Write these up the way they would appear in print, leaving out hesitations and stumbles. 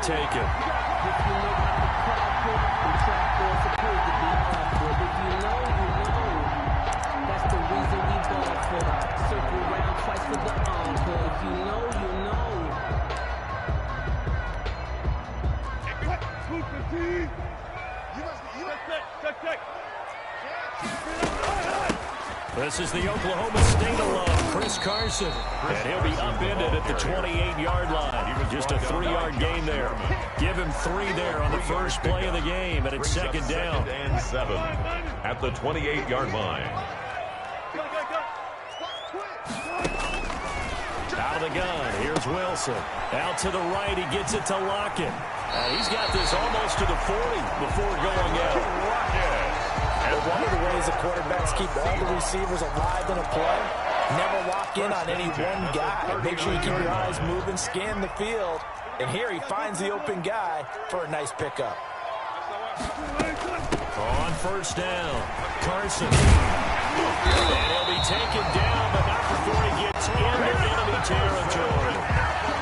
yard taken. This is the Oklahoma State alum, Chris Carson. And he'll be upended at the 28-yard line. Just a 3-yard gain there. Give him 3 there on the first play of the game, and it's second down. And 7 at the 28-yard line. Out of the gun, here's Wilson. Out to the right, he gets it to Lockett. He's got this almost to the 40 before going out. One of the ways the quarterbacks keep all the receivers alive in a play, never lock in on any one guy. Make sure you keep your eyes moving, scan the field, and here he finds the open guy for a nice pickup. On first down, Carson. And he'll be taken down, but not before he gets into enemy territory.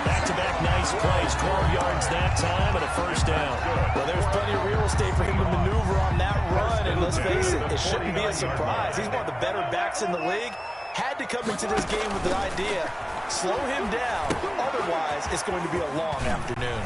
Back-to-back nice plays, 12 yards that time, and a first down. Well, there's plenty of real estate for him to maneuver on that run, and let's face it, it shouldn't be a surprise. He's one of the better backs in the league. Had to come into this game with the idea, slow him down, otherwise it's going to be a long afternoon.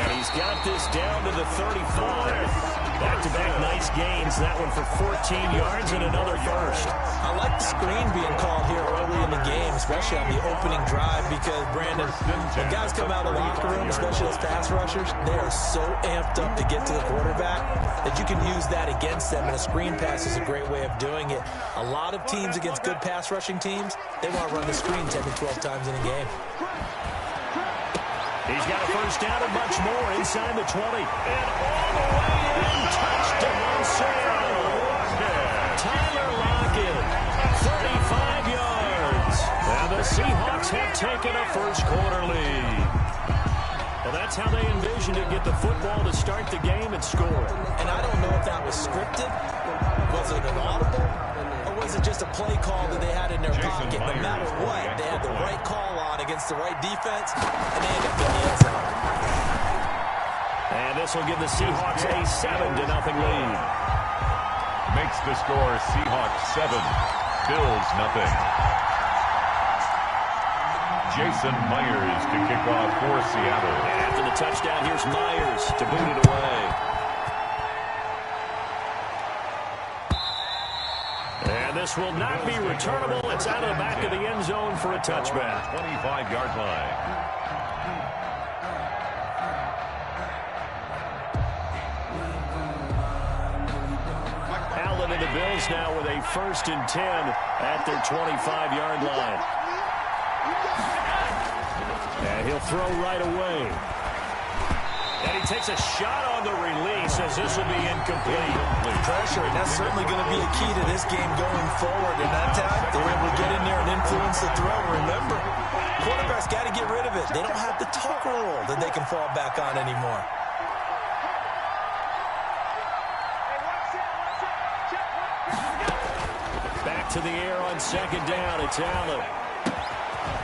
And he's got this down to the 35. Back-to-back nice gains. That one for 14 yards and another first. I like the screen being called here early in the game, especially on the opening drive, because, Brandon, when guys come out of the locker room, especially as pass rushers, they are so amped up to get to the quarterback that you can use that against them, and a screen pass is a great way of doing it. A lot of teams against good pass rushing teams, they want to run the screen 10 to 12 times in a game. He's got a first down and much more inside the 20. And all the way in, touchdown, Tyler Lockett, 35 yards. And the Seahawks have taken a first-quarter lead. Well, that's how they envisioned it, get the football to start the game and score. And I don't know if that was scripted, was it an audible, or was it just a play call that they had in their pocket? No matter what, they had the right call on against the right defense, and they ended up in the end zone. And this will give the Seahawks a 7-0 lead. Makes the score Seahawks 7, Bills nothing. Jason Myers to kick off for Seattle. And after the touchdown, here's Myers to boot it away. And this will not be returnable. It's out of the back of the end zone for a touchback. 25-yard line. Allen and the Bills now with a 1st and 10 at their 25-yard line. And he'll throw right away. And he takes a shot on the release as this will be incomplete. Pressure, and that's certainly going to be a key to this game going forward. And that time, they were able to get in there and influence the throw. Remember, quarterbacks got to get rid of it. They don't have the tuck rule that they can fall back on anymore. Back to the air on second down. It's Allen.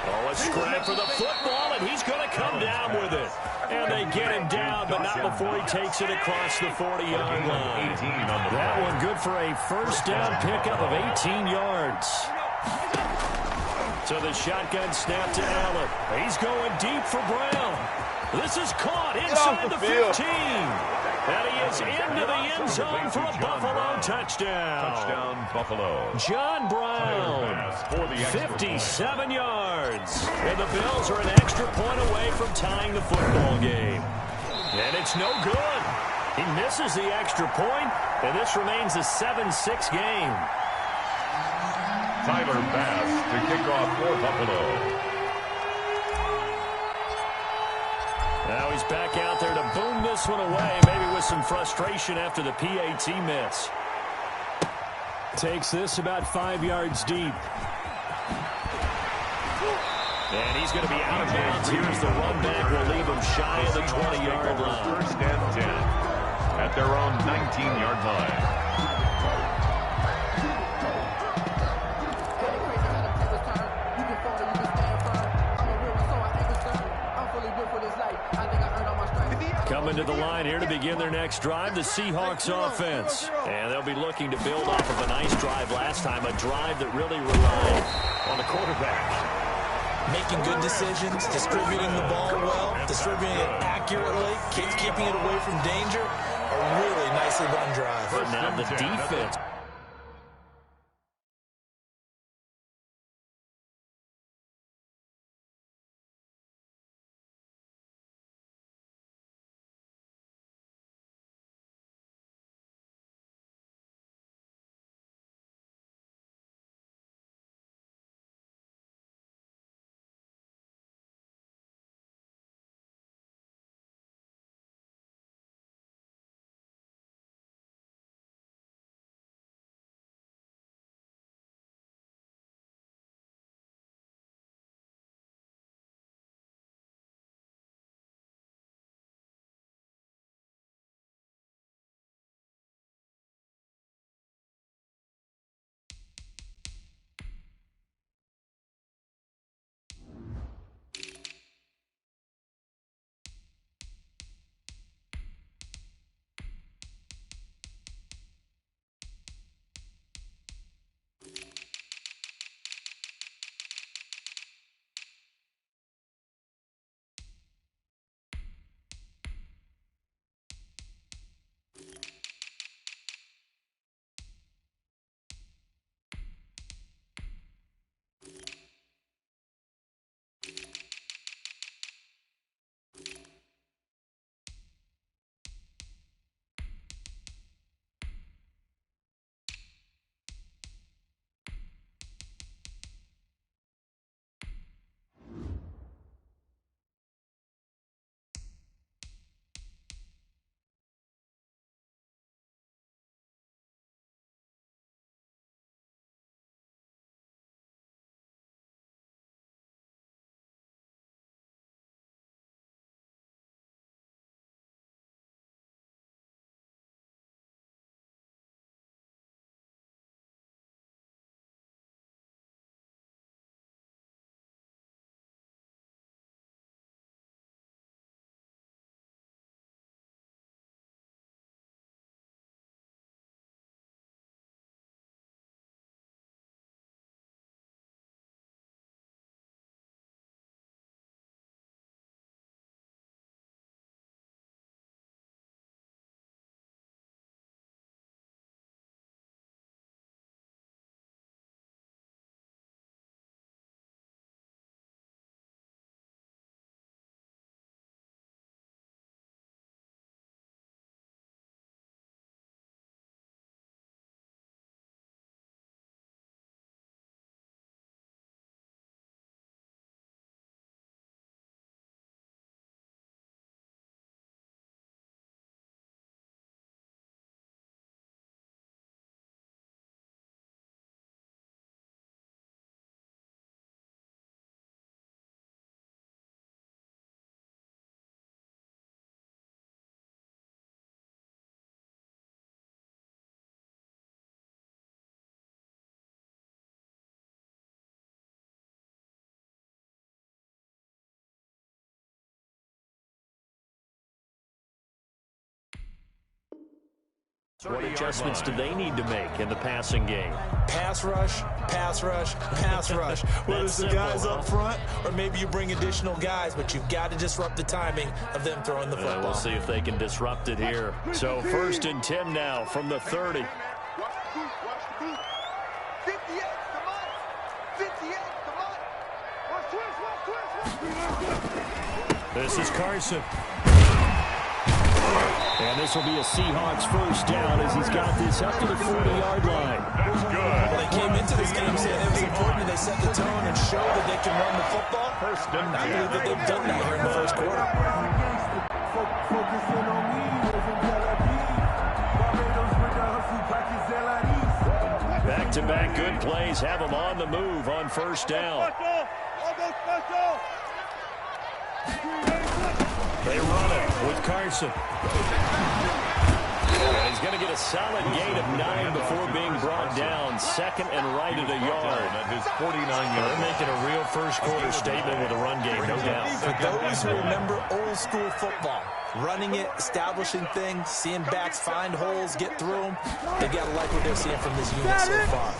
Oh, a scrap for the football, and he's going to come down with it. And they get him down, but not before he takes it across the 40-yard line. That one good for a first down pickup of 18 yards. So the shotgun snap to Allen. He's going deep for Brown. This is caught inside the 15. And he is into the end zone for a Buffalo touchdown. Touchdown, Buffalo. John Brown, 57 yards. And the Bills are an extra point away from tying the football game. And it's no good. He misses the extra point, and this remains a 7-6 game. Tyler Bass to kick off for Buffalo. Now he's back out there to boom this one away, maybe with some frustration after the PAT miss. Takes this about 5 yards deep. And he's going to be out of bounds. Here's the run back. Will leave him shy of the 20-yard line. First and 10 at their own 19-yard line. I think I earned coming to the line here to begin their next drive, the Seahawks offense. And they'll be looking to build off of a nice drive last time, a drive that really relied on the quarterback. Making good decisions, distributing the ball well, distributing it accurately, keeping it away from danger. A really nicely run drive. But now the defense. What adjustments do they need to make in the passing game? Pass rush, pass rush, pass rush. Whether it's the guys up front or maybe you bring additional guys, but you've got to disrupt the timing of them throwing the football. We'll see if they can disrupt it here. So 1st and 10 now from the 30. This is Carson. And this will be a Seahawks first down as he's got this up to the 40-yard line. That's good. Well, they came into this game saying it was important that they set the tone and show that they can run the football. First and I believe that they've done that here in the first quarter. Back-to-back good plays have them on the move on first down. They run it with Carson. And he's going to get a solid gain of 9 before being brought down. 2nd and right at a yard. At his 49-yard. They're making a real first-quarter statement with a run game, no doubt. For those who remember old school football, running it, establishing things, seeing backs find holes, get through them, they got to like what they're seeing from this unit so far.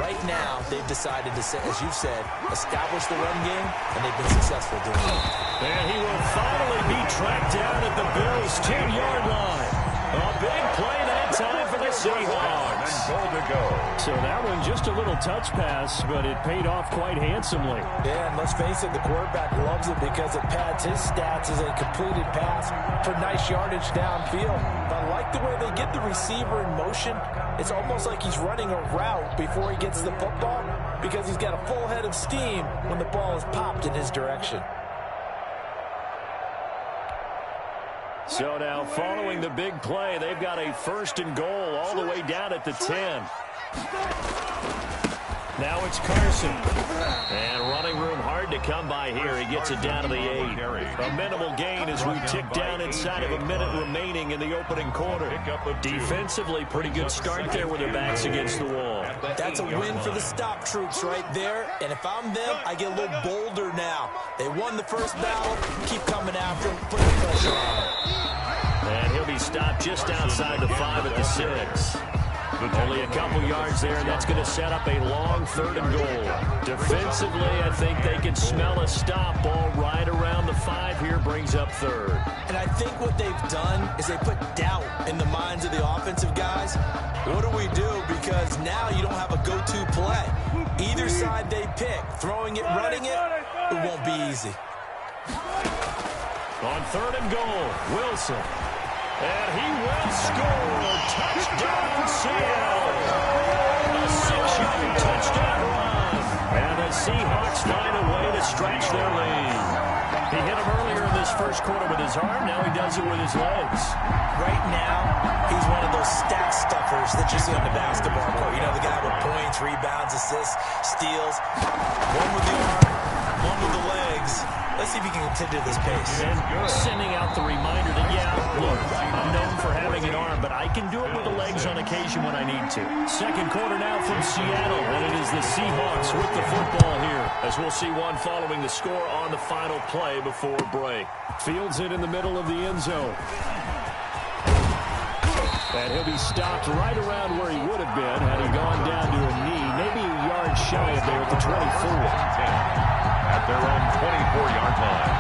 Right now, they've decided to, as you've said, establish the run game, and they've been successful doing it. And he will finally be tracked down at the Bills' 10-yard line. A big play that time for the Seahawks. And goal to go. So that one just a little touch pass, but it paid off quite handsomely. Yeah, and let's face it, the quarterback loves it because it pads his stats as a completed pass for nice yardage downfield. I like the way they get the receiver in motion. It's almost like he's running a route before he gets the football because he's got a full head of steam when the ball is popped in his direction. So now following the big play, they've got a 1st and goal all the way down at the 10. Now it's Carson. And running room hard to come by here. He gets it down to the 8. A minimal gain as we tick down inside of a minute remaining in the opening quarter. Defensively, pretty good start there with their backs against the wall. That's a win for the stop troops right there. And if I'm them, I get a little bolder now. They won the first battle. Keep coming after them. Put the pressure on them. And he'll be stopped just outside the 5 at the 6. Only a couple yards there, and that's going to set up a long 3rd and goal. Defensively, I think they can smell a stop ball right around the 5 here, brings up 3rd. And I think what they've done is they put doubt in the minds of the offensive guys. What do we do? Because now you don't have a go-to play. Either side they pick, throwing it, running it, it won't be easy. On 3rd and goal, Wilson. And he will score. Touchdown, Seattle. A 6-yard touchdown run. And the Seahawks find a way to stretch their lead. He hit him earlier in this first quarter with his arm. Now he does it with his legs. Right now, he's one of those stat stuffers that you see on the basketball court. You know, the guy with points, rebounds, assists, steals. One with the arm, one with the legs. Let's see if he can continue this pace. And sending out the reminder that, yeah, look, I'm known for having an arm, but I can do it with the legs on occasion when I need to. Second quarter now from Seattle, and it is the Seahawks with the football here, as we'll see one following the score on the final play before break. Fields it in the middle of the end zone. And he'll be stopped right around where he would have been had he gone down to a knee, maybe a yard shy of there at the 24. At their own 24-yard line.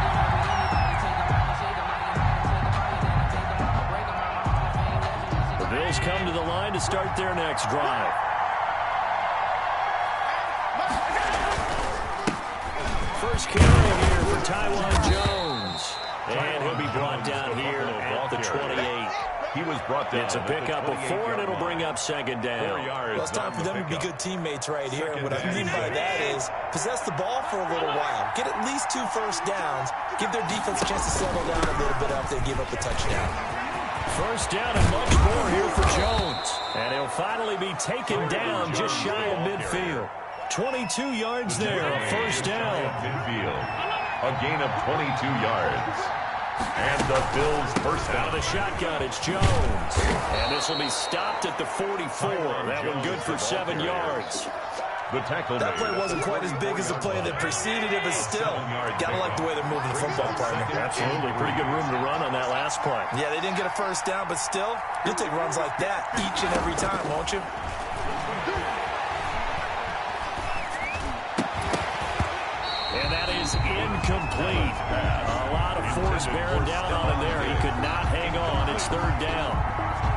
The Bills come to the line to start their next drive. First carry here for Taiwan Jones. And he'll be brought down here at the 28. He was brought down. It's a pickup of 4, and it'll bring up 2nd down. Well, it's time for them to be good teammates right here. What I mean by that is possess the ball for a little while. Get at least 2 first downs. Give their defense a chance to settle down a little bit after they give up a touchdown. First down and much more here for Jones. And he'll finally be taken down just shy of midfield. 22 yards there, a first down. Midfield. A gain of 22 yards. And the Bills first down. Out of the shotgun, it's Jones. And this will be stopped at the 44. That one good for 7 yards. The tackle that play wasn't quite as big as the play that preceded it, but still, gotta like the way they're moving the football, partner. Absolutely. Pretty good room to run on that last play. Yeah, they didn't get a first down, but still, you'll take runs like that each and every time, won't you? And that is incomplete. A lot of force bearing down on him there. He could not hang on. It's 3rd down.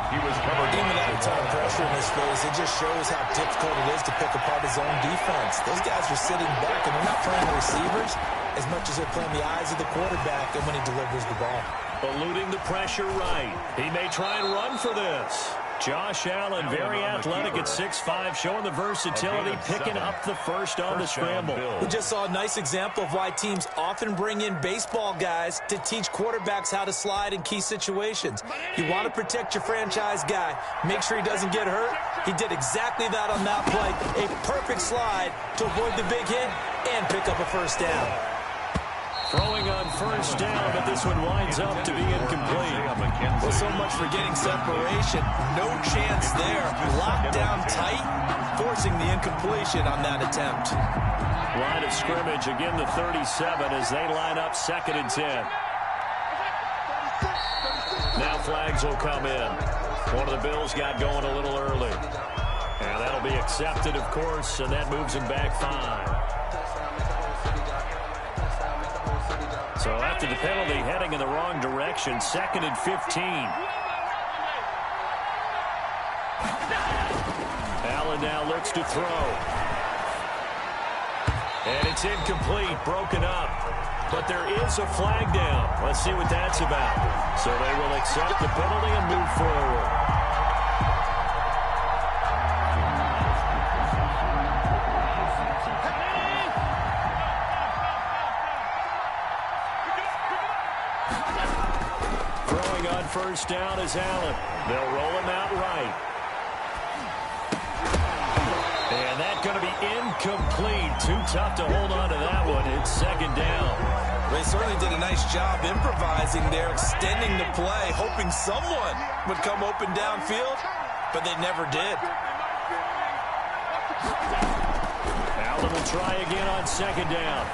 He was covered. Even without a ton of pressure in his face, it just shows how difficult it is to pick apart his own defense. Those guys are sitting back, and they're not playing the receivers as much as they're playing the eyes of the quarterback and when he delivers the ball. Eluding the pressure right. He may try and run for this. Josh Allen, very athletic at 6'5", showing the versatility, picking up the first on the scramble. We just saw a nice example of why teams often bring in baseball guys to teach quarterbacks how to slide in key situations. You want to protect your franchise guy. Make sure he doesn't get hurt. He did exactly that on that play. A perfect slide to avoid the big hit and pick up a first down. Throwing on first down, but this one winds up to be incomplete. Well, so much for getting separation. No chance there. Locked down tight, forcing the incompletion on that attempt. Line of scrimmage, again the 37 as they line up 2nd and 10. Now flags will come in. One of the Bills got going a little early. And that'll be accepted, of course, and that moves him back 5. So after the penalty, heading in the wrong direction, 2nd and 15. Allen now looks to throw. And it's incomplete, broken up. But there is a flag down. Let's see what that's about. So they will accept the penalty and move forward. First down is Allen. They'll roll him out right. And that's going to be incomplete. Too tough to hold on to that one. It's 2nd down. They certainly did a nice job improvising there, extending the play, hoping someone would come open downfield, but they never did. Allen will try again on 2nd down.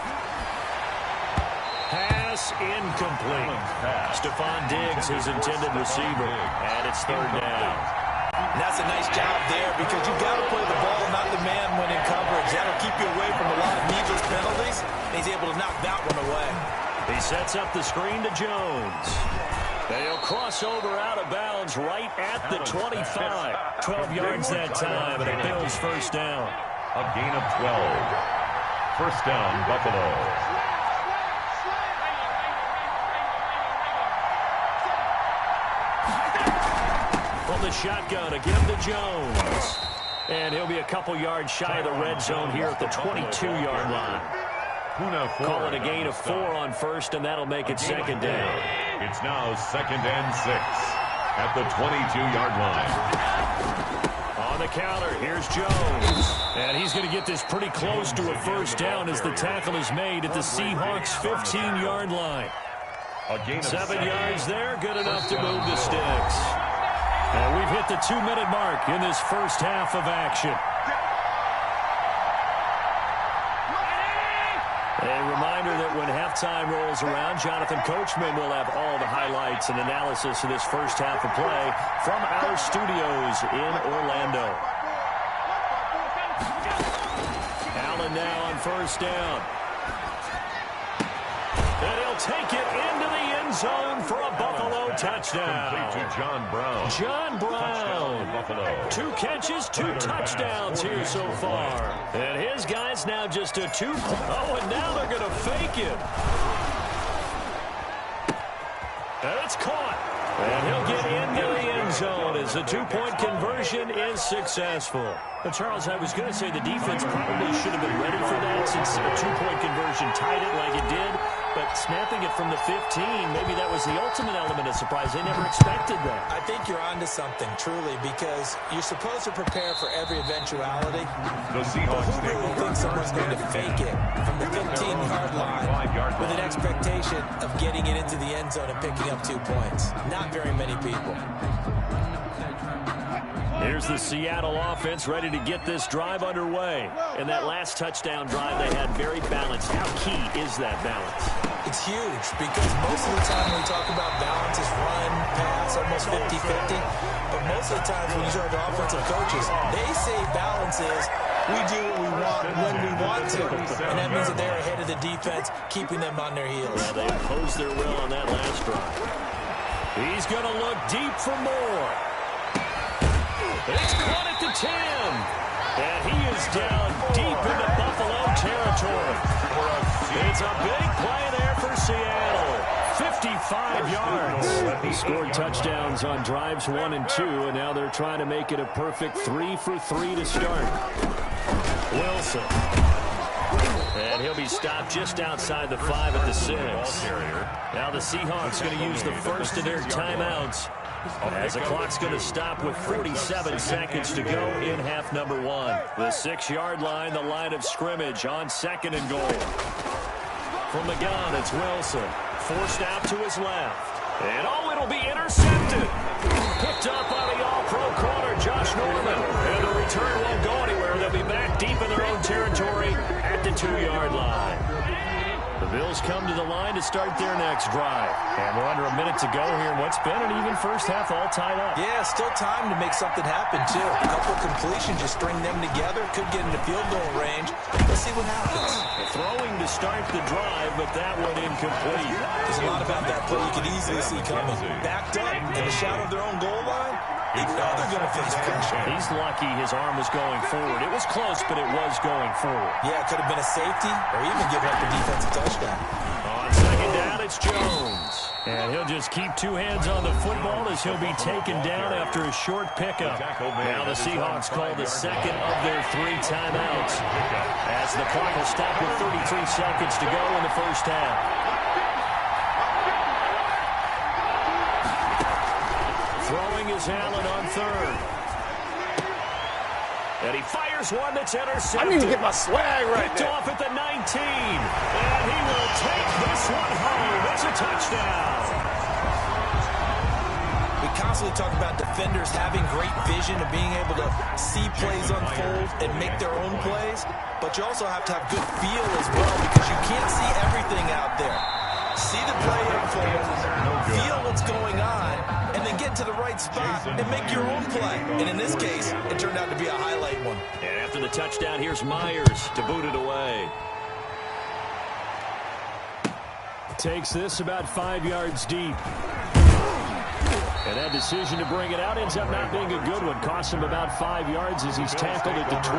Pass incomplete. Stephon Diggs, his intended receiver, and it's 3rd down. And that's a nice job there because you've got to play the ball, not the man when in coverage. That'll keep you away from a lot of needless penalties. And he's able to knock that one away. He sets up the screen to Jones. They'll cross over out of bounds right at the 25. 12 yards that time, and it Bills first down. A gain of 12. First down, Buffalo. The shotgun again to Jones. And he'll be a couple yards shy of the red zone here at the 22-yard line. Call it a gain of 4 on first, and that'll make it 2nd down. It's now 2nd and 6 at the 22-yard line. On the counter, here's Jones. And he's going to get this pretty close to a first down as the tackle is made at the Seahawks' 15-yard line. 7 yards there, good enough to move the sticks. And we've hit the 2-minute mark in this first half of action. A reminder that when halftime rolls around, Jonathan Coachman will have all the highlights and analysis of this first half of play from our studios in Orlando. Allen now on first down. And he'll take it into the end zone for a Buffalo touchdown. Complete to John Brown. John Brown. Buffalo. 2 catches, 2 touchdowns here so far. And his guy's now just a 2. Oh, and now they're going to fake it. And it's caught. And he'll get into the end zone as the 2-point conversion is successful. But Charles, I was going to say the defense probably should have been ready for that since a 2-point conversion tied it like it did. But snapping it from the 15, maybe that was the ultimate element of surprise. They never expected that. I think you're onto something, truly, because you're supposed to prepare for every eventuality. The Seahawks who really thinks someone's going to fake it from the 15-yard line with an expectation of getting it into the end zone and picking up 2 points? Not very many people. Here's the Seattle offense ready to get this drive underway. And that last touchdown drive they had very balanced. How key is that balance? It's huge because most of the time when we talk about balance is run, pass, almost 50-50. But most of the times when you talk to offensive coaches, they say balance is we do what we want when we want to. And that means that they're ahead of the defense, keeping them on their heels. Yeah, they imposed their will on that last drive. He's going to look deep for more. It's caught at the 10. And he is down deep into Buffalo territory. It's a big play there for Seattle. 55 yards. He scored touchdowns on drives 1 and 2, and now they're trying to make it a perfect 3 for 3 to start. Wilson. And he'll be stopped just outside the 5 at the 6. Now the Seahawks going to use the first of their timeouts as the clock's going to stop with 47 seconds to go in half number 1. The 6-yard line, the line of scrimmage on 2nd and goal. From the gun, it's Wilson. Forced out to his left. And it'll be intercepted. Picked up by the all-pro corner, Josh Norman. And the return won't go anywhere. They'll be back deep in their own territory at the 2-yard line. The Bills come to the line to start their next drive. And we're under a minute to go here in what's been an even first half, all tied up. Yeah, still time to make something happen, too. A couple completions, just string them together. Could get into field goal range. Let's see what happens. Throwing to start the drive, but that one incomplete. There's a lot about that play you could easily see coming. Backed up in the shadow of their own goal line. They know they're going to face pressure. He's lucky his arm was going forward. It was close, but it was going forward. Yeah, it could have been a safety or even giving up the defensive touchdown. On second down, it's Jones. And he'll just keep two hands on the football as he'll be taken down after a short pickup. Now the Seahawks call the second of their 3 timeouts as the clock will stop with 33 seconds to go in the first half. Throwing is Allen on third. And he fires one that's intercepted. I need to get my swag right Picked off at the 19. And he will take this one home. It's a touchdown. We constantly talk about defenders having great vision and being able to see plays unfold and make their own plays. But you also have to have good feel as well because you can't see everything out there. See the play unfold, feel what's going on, and then get to the right spot and make your own play. And in this case, it turned out to be a highlight one. And after the touchdown, here's Myers to boot it away. Takes this about 5 yards deep. And that decision to bring it out ends up not being a good one. Costs him about 5 yards as he's tackled at the 20.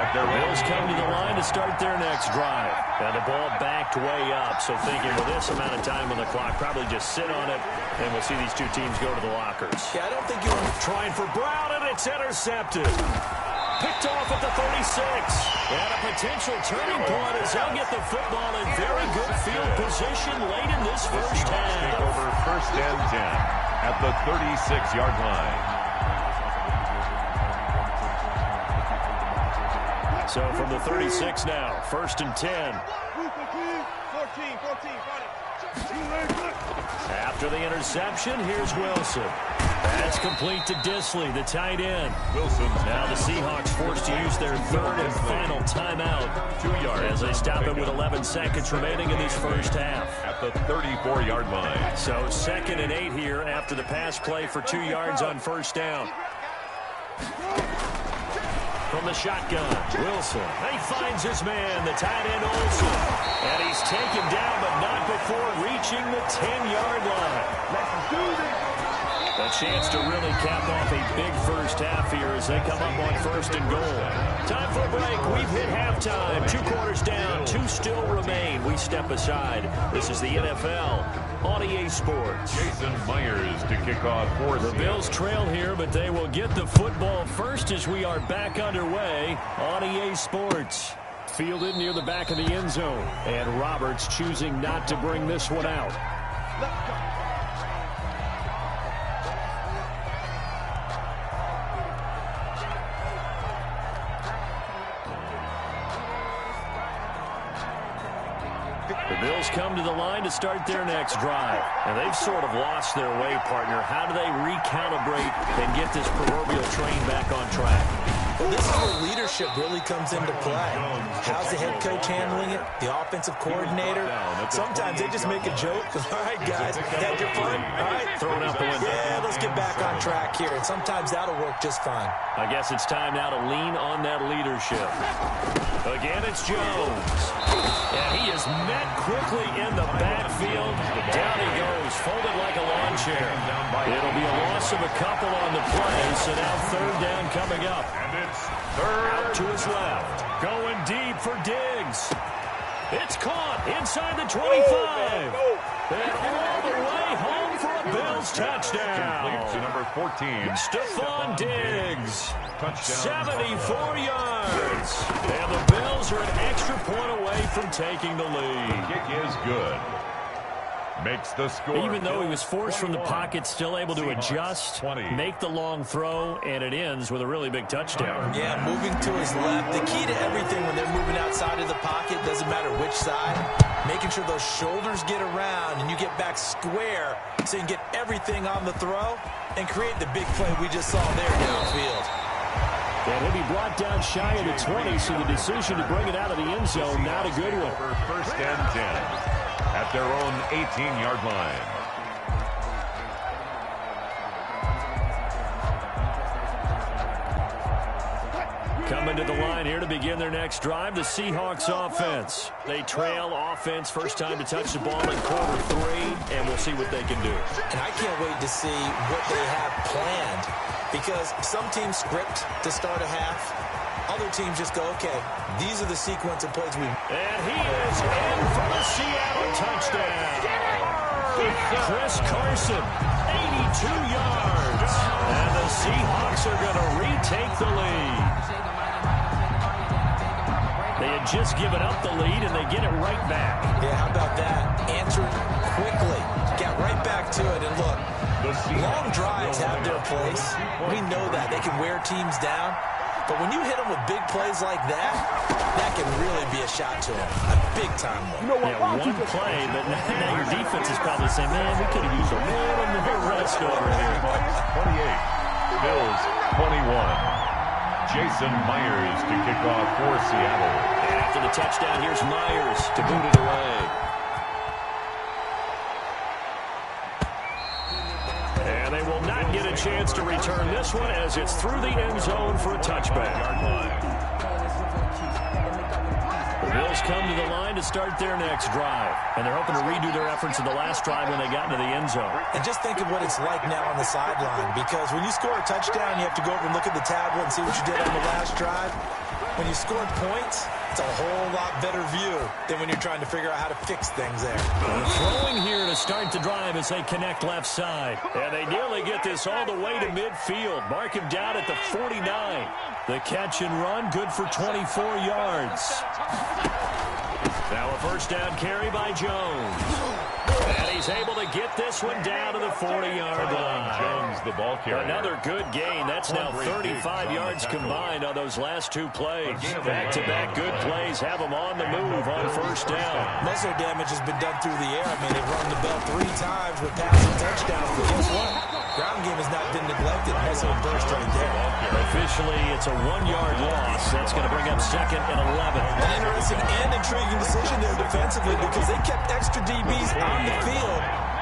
The Bills come to the line to start their next drive. Now the ball backed way up, so thinking with this amount of time on the clock, probably just sit on it, and we'll see these two teams go to the lockers. Yeah, I don't think you want to trying for Brown, and it's intercepted. Picked off at the 36. And a potential turning point as they'll get the football in very good field position late in this first half. Over 1st and 10 at the 36-yard line. So from the 36 now, 1st and 10. After the interception, here's Wilson. That's complete to Disley, the tight end. Wilson. Now the Seahawks forced to use their 3rd and final timeout. 2 yards. As they stop it with 11 seconds remaining in this first half. At the 34-yard line. So 2nd and 8 here after the pass play for 2 yards on 1st down. From the shotgun, Wilson. He finds his man, the tight end Olsen. And he's taken down, but not before reaching the 10-yard line. Let's do this. A chance to really cap off a big first half here as they come up on 1st and goal. Time for a break. We've hit halftime. 2 quarters down. 2 still remain. We step aside. This is the NFL on EA Sports. Jason Myers to kick off for the Bills trail here, but they will get the football first as we are back underway on EA Sports. Fielded near the back of the end zone. And Roberts choosing not to bring this one out. The Bills come to the line to start their next drive. And they've sort of lost their way, partner. How do they recalibrate and get this proverbial train back on track? Well, this is where leadership really comes into play. How's the head coach handling it? The offensive coordinator? Sometimes they just make a joke. All right, guys, had your fun? All right. Throwing out the window. Yeah, let's get back on track here. And sometimes that'll work just fine. I guess it's time now to lean on that leadership. Again, it's Jones. And he is met quickly in the backfield. Down he goes, folded like a lawn chair. It'll be a loss of a couple on the play, so now 3rd down coming up. And it's 3rd. Out to his left. Going deep for Diggs. It's caught inside the 25. And all the way home for a Bills touchdown. To number 14. Stephon Diggs. Touchdown. 74 yards. And the Bills are an extra point away from taking the lead. Kick is good. makes the score. Even though he was forced from the pocket, still able to adjust, make the long throw, and it ends with a really big touchdown. Yeah, moving to his left. The key to everything when they're moving outside of the pocket, doesn't matter which side, making sure those shoulders get around and you get back square so you can get everything on the throw and create the big play we just saw there downfield. And he'll be brought down shy of the 20, so the decision to bring it out of the end zone, not a good one. First and 10 at their own 18-yard line. Coming to the line here to begin their next drive, the Seahawks offense. They trail offense, first time to touch the ball in quarter 3, and we'll see what they can do. And I can't wait to see what they have planned, because some teams script to start a half. Other teams just go, okay, these are the sequence of plays we... And he is in for the Seattle touchdown. Chris Carson, 82 yards. And the Seahawks are going to retake the lead. They had just given up the lead, and they get it right back. Yeah, how about that? Answered quickly. Got right back to it, and look, long drives have their place. We know that. They can wear teams down. But when you hit them with big plays like that, that can really be a shot to them. A big-time one. Yeah, one play, but now your defense is probably saying, man, we could have used a little more rest over here. 28, Bills 21. Jason Myers to kick off for Seattle. And after the touchdown, here's Myers to boot it away. And they will not get a chance to return this one as it's through the end zone for a touchback. The Bills come to the line to start their next drive. And they're hoping to redo their efforts in the last drive when they got into the end zone. And just think of what it's like now on the sideline, because when you score a touchdown, you have to go over and look at the tablet and see what you did on the last drive. When you scored points, it's a whole lot better view than when you're trying to figure out how to fix things there. Throwing here to start the drive as they connect left side. And they nearly get this all the way to midfield. Mark him down at the 49. The catch and run, good for 24 yards. Now a first down carry by Jones. And he's able to get this one down to the 40-yard line. Jones, the ball carrier. Another good gain. That's now 35 yards combined on those last two plays. Back-to-back good plays have them on the move on first down. Most of their damage has been done through the air. I mean, they've run the bell 3 times with passing touchdowns. But guess what? Ground game has not been neglected. That's a burst right there. Officially, it's a 1-yard loss. That's going to bring up second and 11. An interesting and intriguing decision there defensively, because they kept extra DBs on the field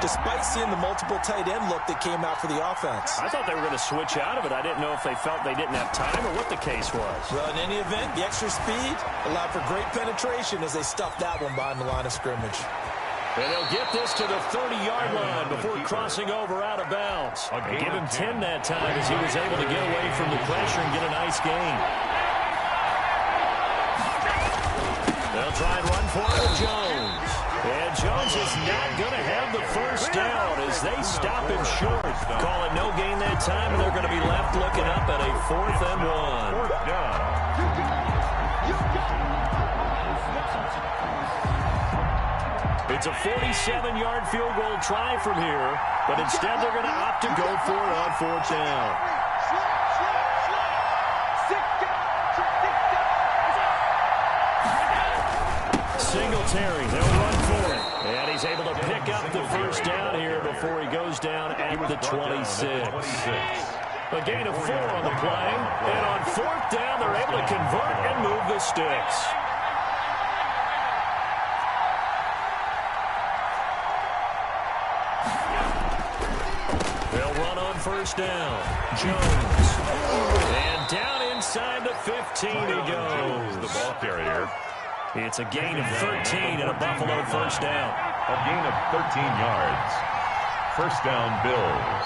despite seeing the multiple tight end look that came out for the offense. I thought they were going to switch out of it. I didn't know if they felt they didn't have time or what the case was. Well, in any event, the extra speed allowed for great penetration as they stuffed that one behind the line of scrimmage. And they'll get this to the 30-yard line before crossing over out of bounds. They give him 10 that time as he was able to get away from the pressure and get a nice gain. They'll try and run for it with Jones. And Jones is not going to have the first down as they stop him short. Call it no gain that time, and they're going to be left looking up at a 4th and 1. Fourth down. It's a 47-yard field goal try from here, but instead they're going to opt to go for it on 4th down. Singletary, they'll run for it. And he's able to pick up the first down here before he goes down at the 26. A gain of 4 on the play. And on 4th down, they're able to convert and move the sticks. They'll run on first down. Jones. And down inside the 15 he goes. The ball carrier. It's a gain of 13 and a Buffalo first down. A gain of 13 yards. First down, Bills.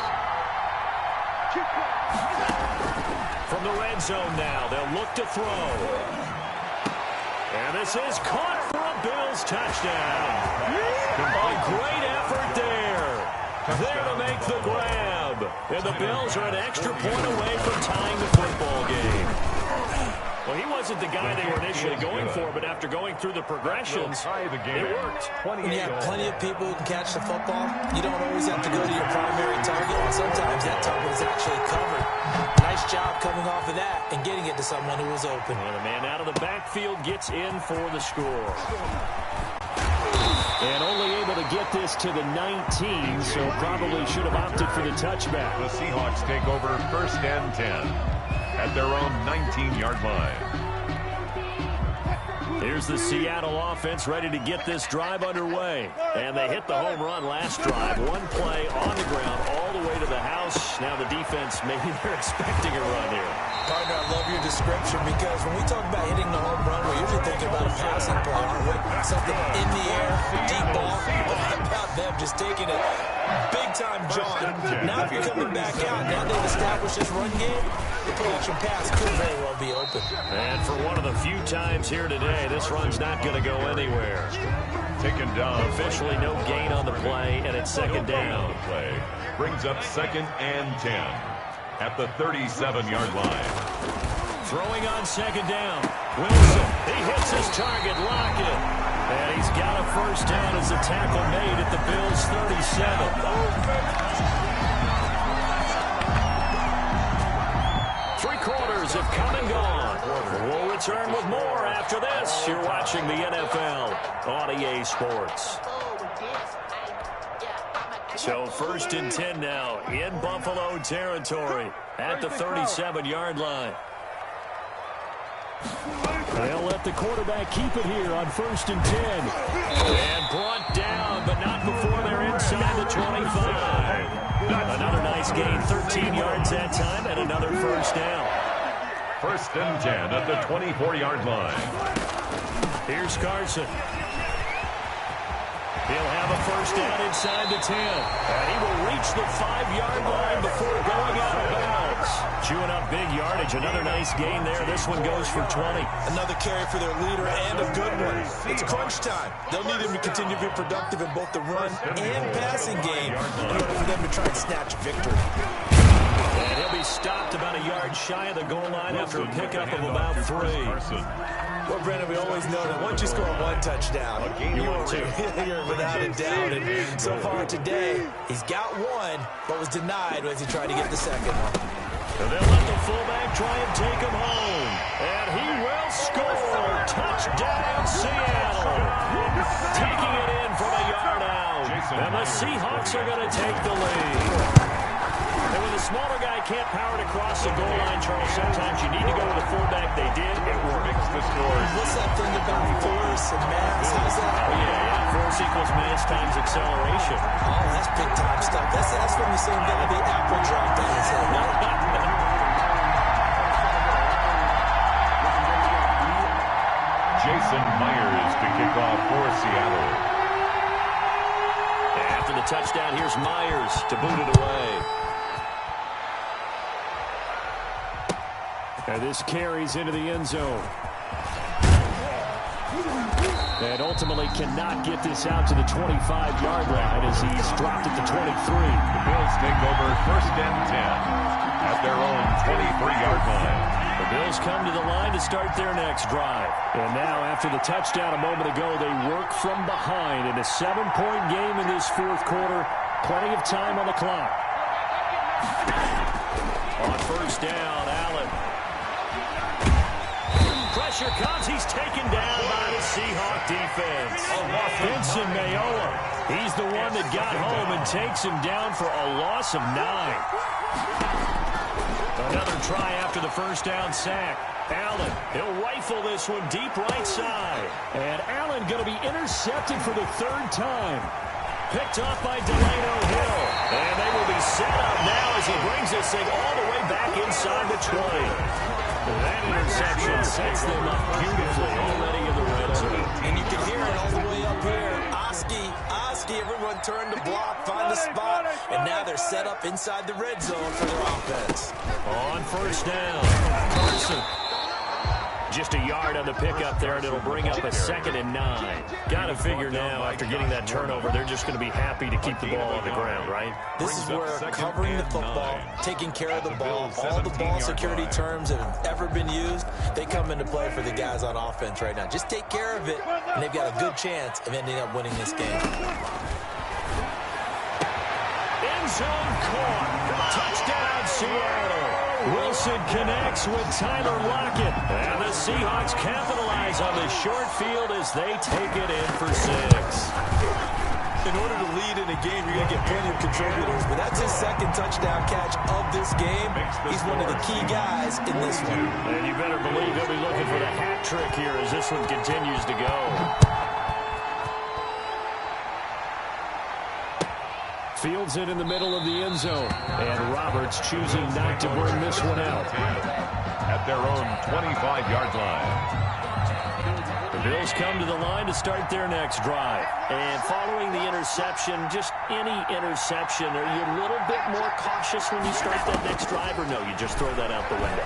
From the red zone now, they'll look to throw. And this is caught for a Bills touchdown. A great effort there. There to make the grab. And the Bills are an extra point away from tying the football game. Well, he wasn't the guy they were initially going for, but after going through the progressions, it worked. When you have plenty of people who can catch the football, you don't always have to go to your primary target, and sometimes that target is actually covered. Nice job coming off of that and getting it to someone who was open. And the man out of the backfield gets in for the score. And only able to get this to the 19, so probably should have opted for the touchback. The Seahawks take over 1st and 10. At their own 19-yard line. Here's the Seattle offense ready to get this drive underway. And they hit the home run last drive. One play on the ground all the way to the house. Now the defense, maybe they're expecting a run here. Partner, I love your description because when we talk about hitting the home run, we're usually thinking about a passing play, aren't we? Something in the air, deep ball. But how about them just taking it big-time jaunt? Now if you're coming back out, now they've established this run game, the play-action pass could very well be open. And for one of the few times here today, this run's not going to go anywhere. Taken down. Officially no gain on the play, and it's 2nd down. Play brings up 2nd and 10 at the 37-yard line. Throwing on 2nd down. Wilson, he hits his target, Lockett. And he's got a 1st down as a tackle made at the Bills' 37. Three-quarters have come and gone. We'll return with more after this. You're watching the NFL on EA Sports. So 1st and 10 now in Buffalo territory at the 37-yard line. They'll let the quarterback keep it here on 1st and 10. And brought down, but not before they're inside the 25. Another nice gain, 13 yards that time, and another 1st down. 1st and 10 at the 24-yard line. Here's Carson. He'll have a 1st down inside the 10. And he will reach the 5-yard line before going out of bounds. Chewing up big yardage. Another nice gain there. This one goes for 20. Another carry for their leader and a good one. It's crunch time. They'll need him to continue to be productive in both the run and passing game in order for them to try and snatch victory. And he'll be stopped about a yard shy of the goal line after a pickup of about 3. Well, Brandon, we always know that once you score one touchdown, you want to. You're without a doubt. And so far today, he's got one, but was denied as he tried to get the second one. And they'll let the fullback try and take him home. And he will score. Touchdown, Seattle. Taking it in from a yard out. And the Seahawks are going to take the lead. And when the smaller guy can't power it across the goal line, Charles, sometimes you need to go with the fullback. They did. It worked. The scores. What's that thing about force and mass? How's that? Oh, yeah. Force equals mass times acceleration. Oh, that's big-time stuff. That's from the same guy the apple dropped on his head. Jason Myers to kick off for Seattle. After the touchdown, here's Myers to boot it away. And this carries into the end zone. And ultimately cannot get this out to the 25-yard line as he's dropped at the 23. The Bills take over 1st and 10 at their own 23-yard line. The Bills come to the line to start their next drive. And now, after the touchdown a moment ago, they work from behind in a 7-point game in this 4th quarter. Plenty of time on the clock. On 1st down, Allen. Pressure comes. He's taken down by the Seahawk defense. Vincent Mayowa. He's the one that got home and takes him down for a loss of 9. Another try after the 1st down sack. Allen, he'll rifle this one deep right side. And Allen going to be intercepted for the 3rd time. Picked off by Delano Hill. And they will be set up now as he brings this thing all the way back inside the 20. That interception sets them up beautifully already in the red zone. And you can hear it all the way up here. Oski, everyone turned to block, find the spot, and now they're set up inside the red zone for their offense. On 1st down, Carson. Just a yard on the pickup there, and it'll bring up a 2nd and 9. Got to figure now, after getting that turnover, they're just going to be happy to keep the ball on the ground, right? This is where covering the football, taking care of the ball, all the ball security terms that have ever been used, they come into play for the guys on offense right now. Just take care of it, and they've got a good chance of ending up winning this game. End zone caught. Touchdown, Seattle. Wilson connects with Tyler Lockett. And the Seahawks capitalize on the short field as they take it in for 6. In order to lead in a game, you're going to get plenty of contributors, but that's his 2nd touchdown catch of this game. He's one of the key guys in this one. And you better believe he'll be looking for the hat trick here as this one continues to go. Fields it in the middle of the end zone. And Roberts choosing not to bring this one out. At their own 25-yard line. The Bills come to the line to start their next drive. And following the interception, just any interception, are you a little bit more cautious when you start that next drive, or no, you just throw that out the window?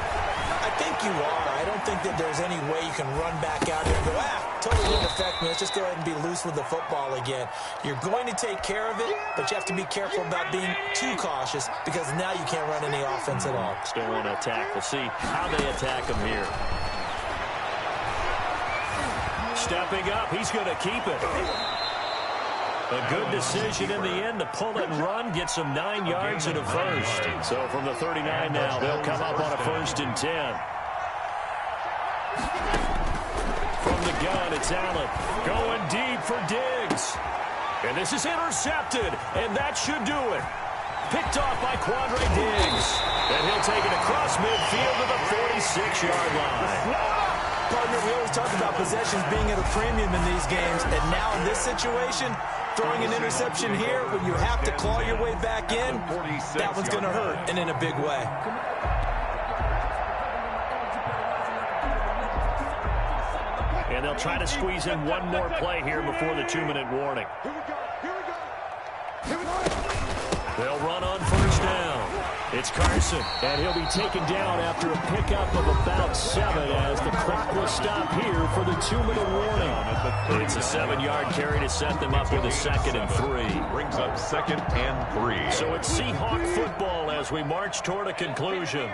I think you are. I don't think that there's any way you can run back out here and go, totally didn't affect me. Let's just go ahead and be loose with the football again. You're going to take care of it, but you have to be careful about being too cautious because now you can't run any offense at all. Still want to attack. We'll see how they attack him here. Stepping up, he's going to keep it. A good decision in the end to pull it and run, get some 9 yards and a first. So from the 39 now, they'll come up on a 1st and 10. From the gun, it's Allen going deep for Diggs. And this is intercepted, and that should do it. Picked off by Quandre Diggs. And he'll take it across midfield to the 46-yard line. Partner, we always talk about possessions being at a premium in these games, and now in this situation, throwing an interception here when you have to claw your way back in, that one's going to hurt, and in a big way. And they'll try to squeeze in one more play here before the 2-minute warning. They'll run on 1st down. It's Carson, and he'll be taken down after a pickup of about 7 as the clock will stop here for the 2-minute warning. It's a 7-yard carry to set them up with a 2nd and 3. Brings up 2nd and 3. So it's Seahawk football as we march toward a conclusion.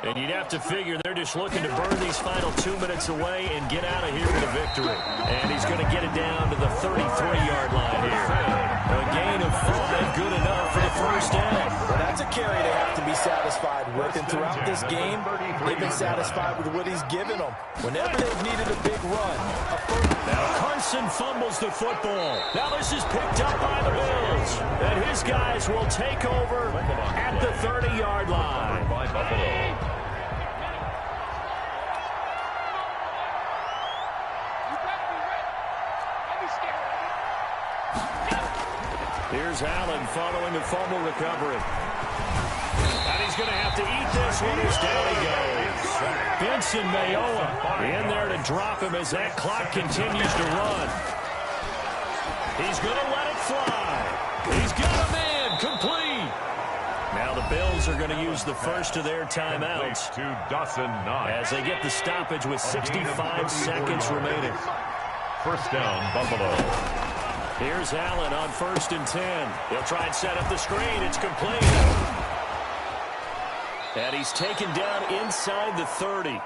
And you'd have to figure they're just looking to burn these final 2 minutes away and get out of here with a victory. And he's going to get it down to the 33-yard line here. A gain of 5, good enough for the 1st down. Well, that's a carry they have to be satisfied with. And throughout this game, they've been satisfied with what he's given them. Whenever they've needed a big run. Now Carson fumbles the football. Now this is picked up by the Bills. And his guys will take over at the 30-yard line. By Buffalo. Here's Allen following the fumble recovery. And he's going to have to eat this one as down he goes. Benson Mayowa in there to drop him as that clock continues to run. He's going to let it fly. He's got a man complete. Now the Bills are going to use the first of their timeouts to Dawson Knox as they get the stoppage with 65 seconds remaining. 1st down, Buffalo. Here's Allen on 1st and 10. He'll try and set up the screen. It's complete. And he's taken down inside the 30.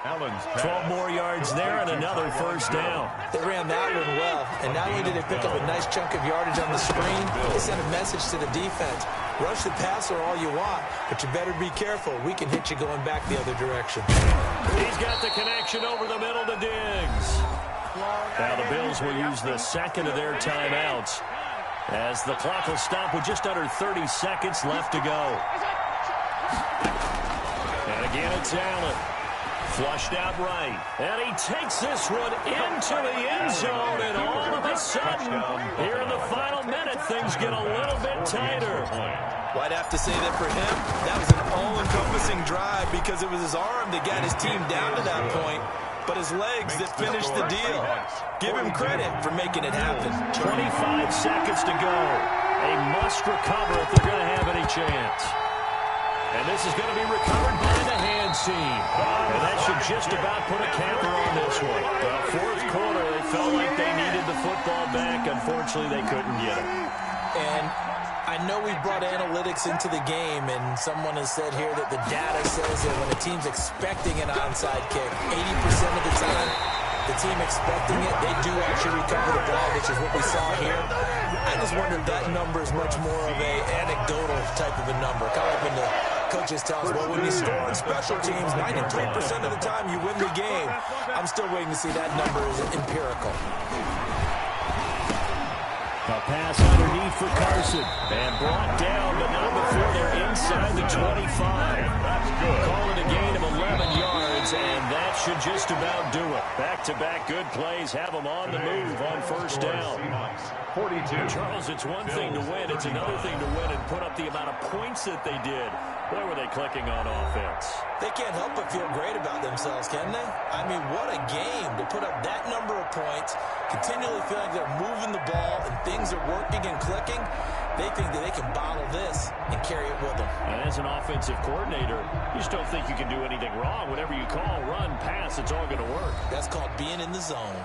12 more yards there and another 1st down. They ran that one well. And not only did they pick up a nice chunk of yardage on the screen, they sent a message to the defense. Rush the passer all you want, but you better be careful. We can hit you going back the other direction. He's got the connection over the middle to Diggs. Now the Bills will use the 2nd of their timeouts as the clock will stop with just under 30 seconds left to go. And again it's Allen. Flushed out right. And he takes this one into the end zone, and all of a sudden, here in the final minute, things get a little bit tighter. Well, I'd have to say that for him, that was an all-encompassing drive because it was his arm that got his team down to that point. But his legs that finished the deal. Give him credit for making it happen. 25 seconds to go. A must recover if they're going to have any chance. And this is going to be recovered by the hands team. And that should just about put a capper on this one. Well, fourth quarter, they felt like they needed the football back. Unfortunately, they couldn't get it. And I know we brought analytics into the game, and someone has said here that the data says that when a team's expecting an onside kick, 80% of the time, the team expecting it, they do actually recover the ball, which is what we saw here. I just wonder if that number is much more of a anecdotal type of a number. Kind of like when the coaches tell us, well, when you score on special teams, 93% of the time you win the game. I'm still waiting to see that number is empirical. A pass underneath for Carson. And brought down, but not before they're inside the 25. That's good. Call it a gain of 11 yards, and that should just about do it. Back-to-back good plays have them on the move on first down. 42. Charles, it's one thing to win. It's another thing to win and put up the amount of points that they did. Boy, were they clicking on offense. They can't help but feel great about themselves, can they? I mean, what a game to put up that number of points, continually feel like they're moving the ball and things are working and clicking. They think that they can bottle this and carry it with them. And as an offensive coordinator, you just don't think you can do anything wrong. Whatever you call, run, pass, it's all going to work. That's called being in the zone.